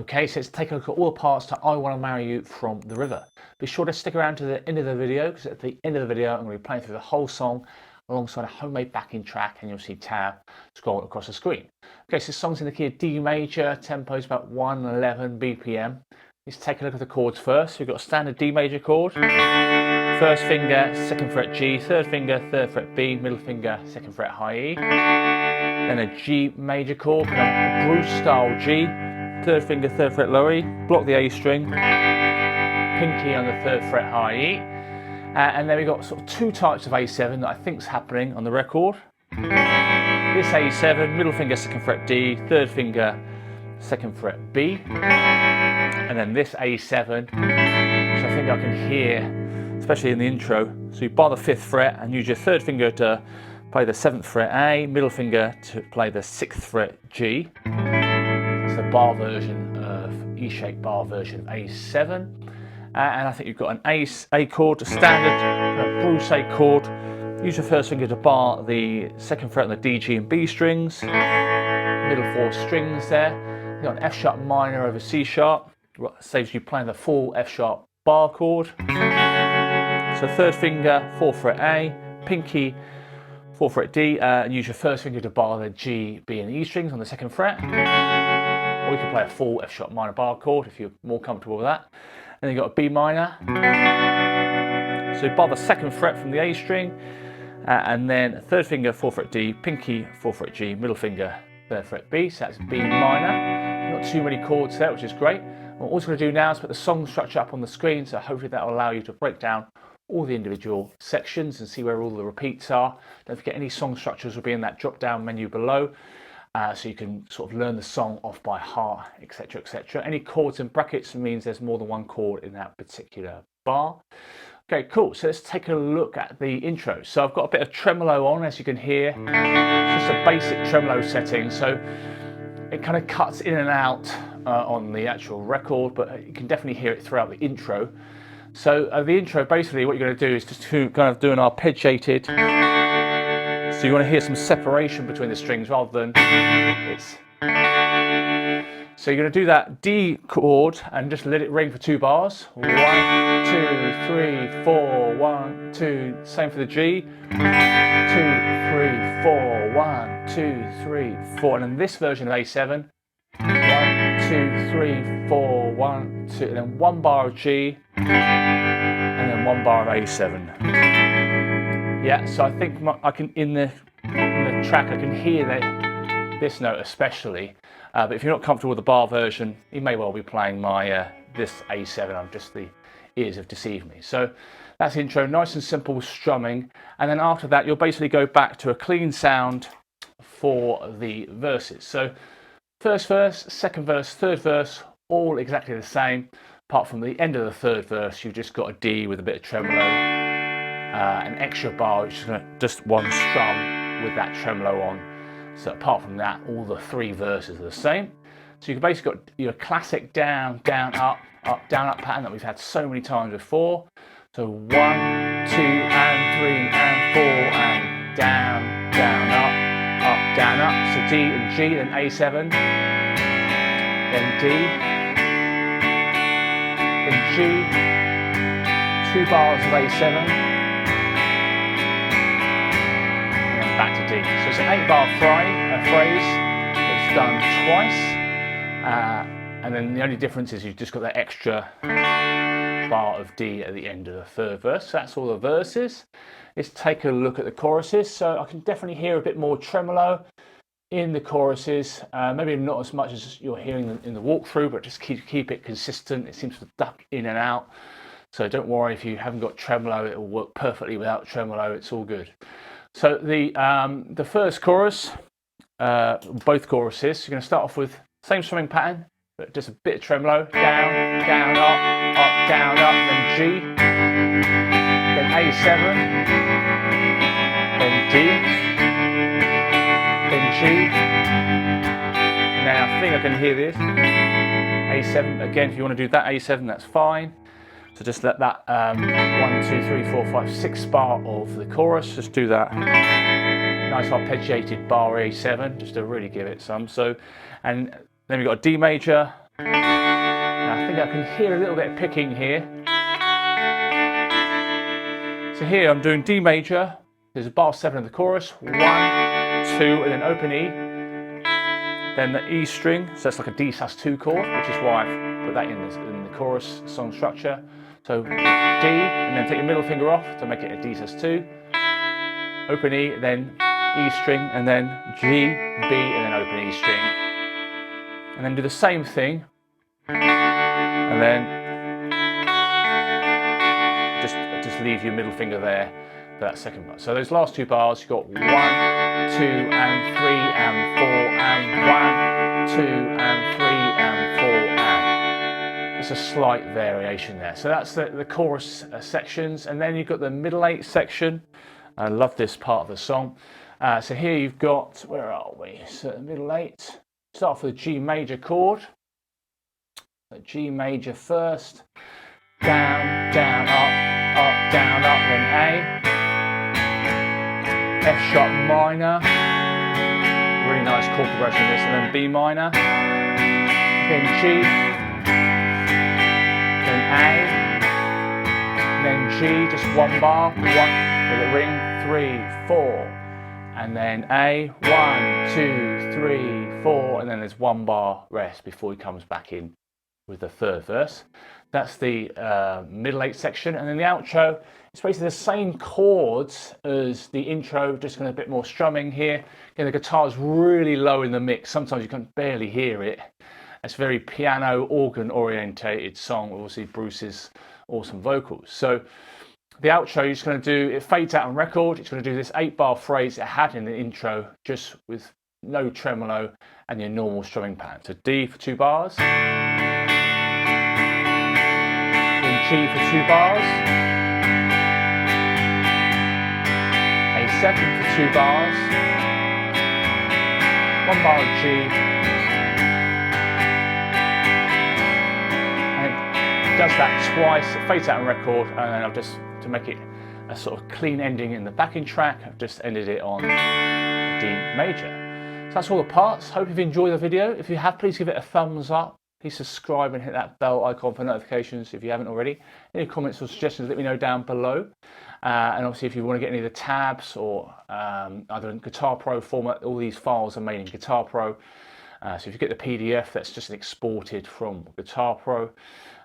Okay, so let's take a look at all the parts to I Want to Marry You from The River. Be sure to stick around to the end of the video, because at the end of the video I'm going to be playing through the whole song alongside a homemade backing track, and you'll see tab scroll across the screen. Okay, so this song's in the key of D major, tempo is about 111 BPM. Let's take a look at the chords first. We've got a standard D major chord, first finger, second fret G, third finger, third fret B, middle finger, second fret high E. Then a G major chord, a Bruce style G, third finger, third fret low E, block the A string, pinky on the third fret high E, and then we've got sort of two types of A7 that I think is happening on the record. This A7, middle finger, second fret D, third finger, second fret B, and then this A7, which I think I can hear, especially in the intro. So you bar the fifth fret and use your third finger to play the seventh fret A, middle finger to play the sixth fret G. It's the bar version of E-shaped bar version of A7. And I think you've got an A chord, a standard Bruce A chord. Use your first finger to bar the second fret on the D, G and B strings. Middle four strings there. You've got an F sharp minor over C sharp. Saves you playing the full F sharp bar chord. So third finger, fourth fret A, pinky, fourth fret D, and use your first finger to bar the G, B and E strings on the second fret. Or you can play a full F sharp minor bar chord if you're more comfortable with that. And then you've got a B minor. So you bar the second fret from the A string, and then third finger, fourth fret D, pinky, fourth fret G, middle finger, third fret B, so that's B minor. Not too many chords there, which is great. What we're also going to do now is put the song structure up on the screen, so hopefully that will allow you to break down all the individual sections and see where all the repeats are. Don't forget, any song structures will be in that drop down menu below, so you can sort of learn the song off by heart, etc, etc. Any chords and brackets means there's more than one chord in that particular bar. Okay, cool, so let's take a look at the intro. So I've got a bit of tremolo on, as you can hear. It's just a basic tremolo setting, so it kind of cuts in and out on the actual record, but you can definitely hear it throughout the intro. So the intro, basically what you're going to do is just to kind of do an arpeggiated, so you want to hear some separation between the strings rather than it's. So you're going to do that D chord and just let it ring for 2 bars. 1, 2, 3, 4, 1, 2. Same for the G. 2, 3, 4, 1, 2, 3, 4. And then this version of A7. 1, 2, 3, 4, 1, 2. And then 1 bar of G. And then 1 bar of A7. Yeah, so I think I can in the track I can hear this note especially. But if you're not comfortable with the bar version, you may well be playing my this A7. I'm just the ears have deceived me. So that's the intro, nice and simple strumming, and then after that you'll basically go back to a clean sound for the verses. So first verse, second verse, third verse, all exactly the same, apart from the end of the third verse. You've just got a D with a bit of tremolo, an extra bar, which is just one strum with that tremolo on. So apart from that, all the 3 verses are the same. So you've basically got your classic down, down, up, up, down, up pattern that we've had so many times before. So 1, 2, and 3, and 4, and down, down, up, down, up. So D and G, then A7, then D, then G, 2 bars of A7. Back to D. So it's an 8-bar phrase. It's done twice, and then the only difference is you've just got that extra bar of D at the end of the third verse. So that's all the verses. Let's take a look at the choruses. So I can definitely hear a bit more tremolo in the choruses. Maybe not as much as you're hearing in the walkthrough, but just keep it consistent. It seems to duck in and out. So don't worry if you haven't got tremolo. It will work perfectly without tremolo. It's all good. So the first chorus, both choruses, you're going to start off with same strumming pattern, but just a bit of tremolo, down, down, up, down, up, then G, then A7, then D, then G. Now I think I can hear this, A7, again if you want to do that A7 that's fine. So just let that 1, 2, 3, 4, 5, 6 bar of the chorus, just do that nice arpeggiated bar A7, just to really give it some. So, and then we've got a D major, Now I think I can hear a little bit of picking here. So here I'm doing D major, there's a bar 7 in the chorus, 1, 2, and then open E, then the E string, so that's like a D sus2 chord, which is why I've put that in the chorus song structure. So D, and then take your middle finger off to make it a D sus2, open E, then E string, and then G, B, and then open E string. And then do the same thing, and then just leave your middle finger there for that second bar. So those last 2 bars, you've got 1, 2, and 3, and 4, and 1, 2, and 3, and 4, and. There's a slight variation there. So that's the chorus sections, and then you've got the middle 8 section. I love this part of the song. So here you've got, where are we? So the middle 8. Start off with a G major chord. So G major first. Down, down, up, down, up, then A. F sharp minor. Really nice chord progression this, and then B minor. Then G. Then A. Then G, just 1 bar. 1, let it ring. 3, 4. And then A, 1, 2, 3, 4, and then there's 1 bar rest before he comes back in with the 3rd verse. That's the middle 8 section, and then the outro, it's basically the same chords as the intro, just going a bit more strumming here. Again, the guitar's really low in the mix, sometimes you can barely hear it. It's a very piano, organ orientated song, obviously Bruce's awesome vocals. So the outro, you're just going to do, it fades out on record, it's going to do this 8-bar phrase it had in the intro, just with no tremolo and your normal strumming pattern. So D for 2 bars, then G for 2 bars, A7 for 2 bars, 1 bar of G, and it does that twice, it fades out on record, and then I've just, to make it a sort of clean ending in the backing track, I've just ended it on D major. So that's all the parts. Hope you've enjoyed the video. If you have, please give it a thumbs up. Please subscribe and hit that bell icon for notifications if you haven't already. Any comments or suggestions, let me know down below. And obviously if you want to get any of the tabs or either in Guitar Pro format, all these files are made in Guitar Pro. So if you get the PDF, that's just exported from Guitar Pro.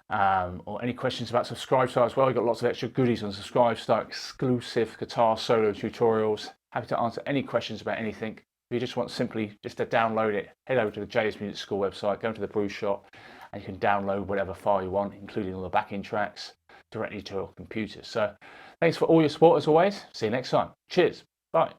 Or any questions about Subscribestar as well, we've got lots of extra goodies on Subscribestar, exclusive guitar solo tutorials. Happy to answer any questions about anything. If you just want simply just to download it, head over to the JS Music School website, go to the Bruce shop, and you can download whatever file you want, including all the backing tracks, directly to your computer. So thanks for all your support as always. See you next time. Cheers. Bye.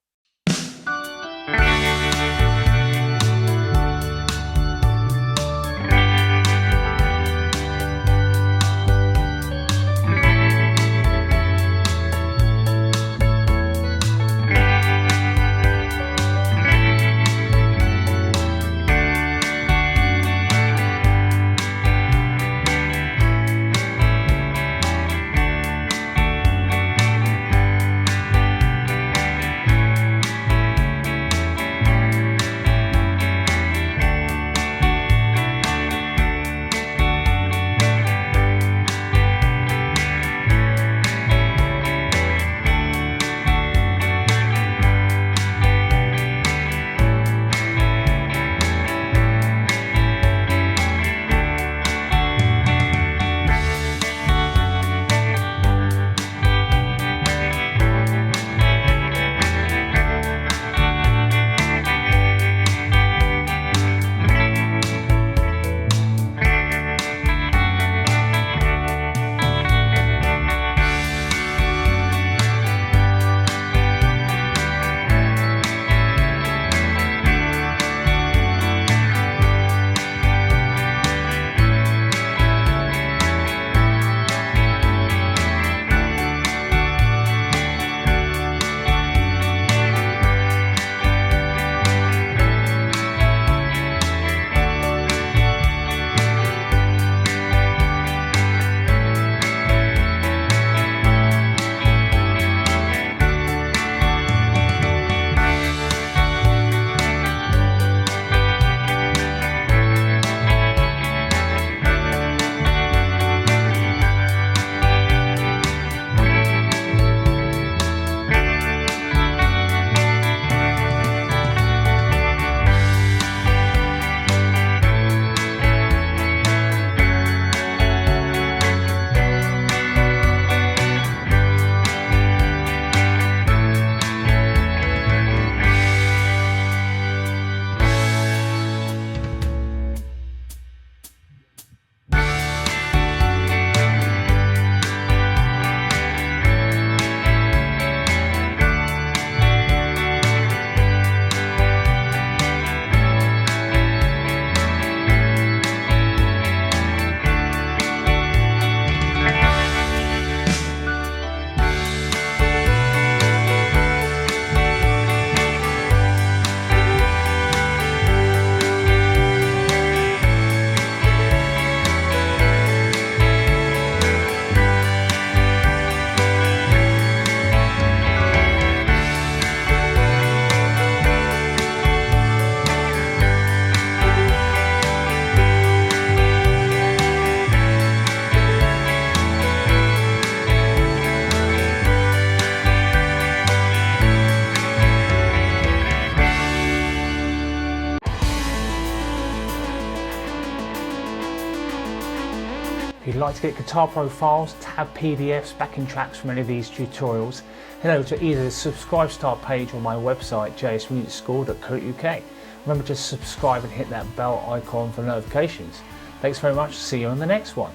If you'd like to get guitar profiles, tab PDFs, backing tracks from any of these tutorials, head over to either the Subscribe Star page or my website jsmusicschool.co.uk. Remember to subscribe and hit that bell icon for notifications. Thanks very much, see you on the next one.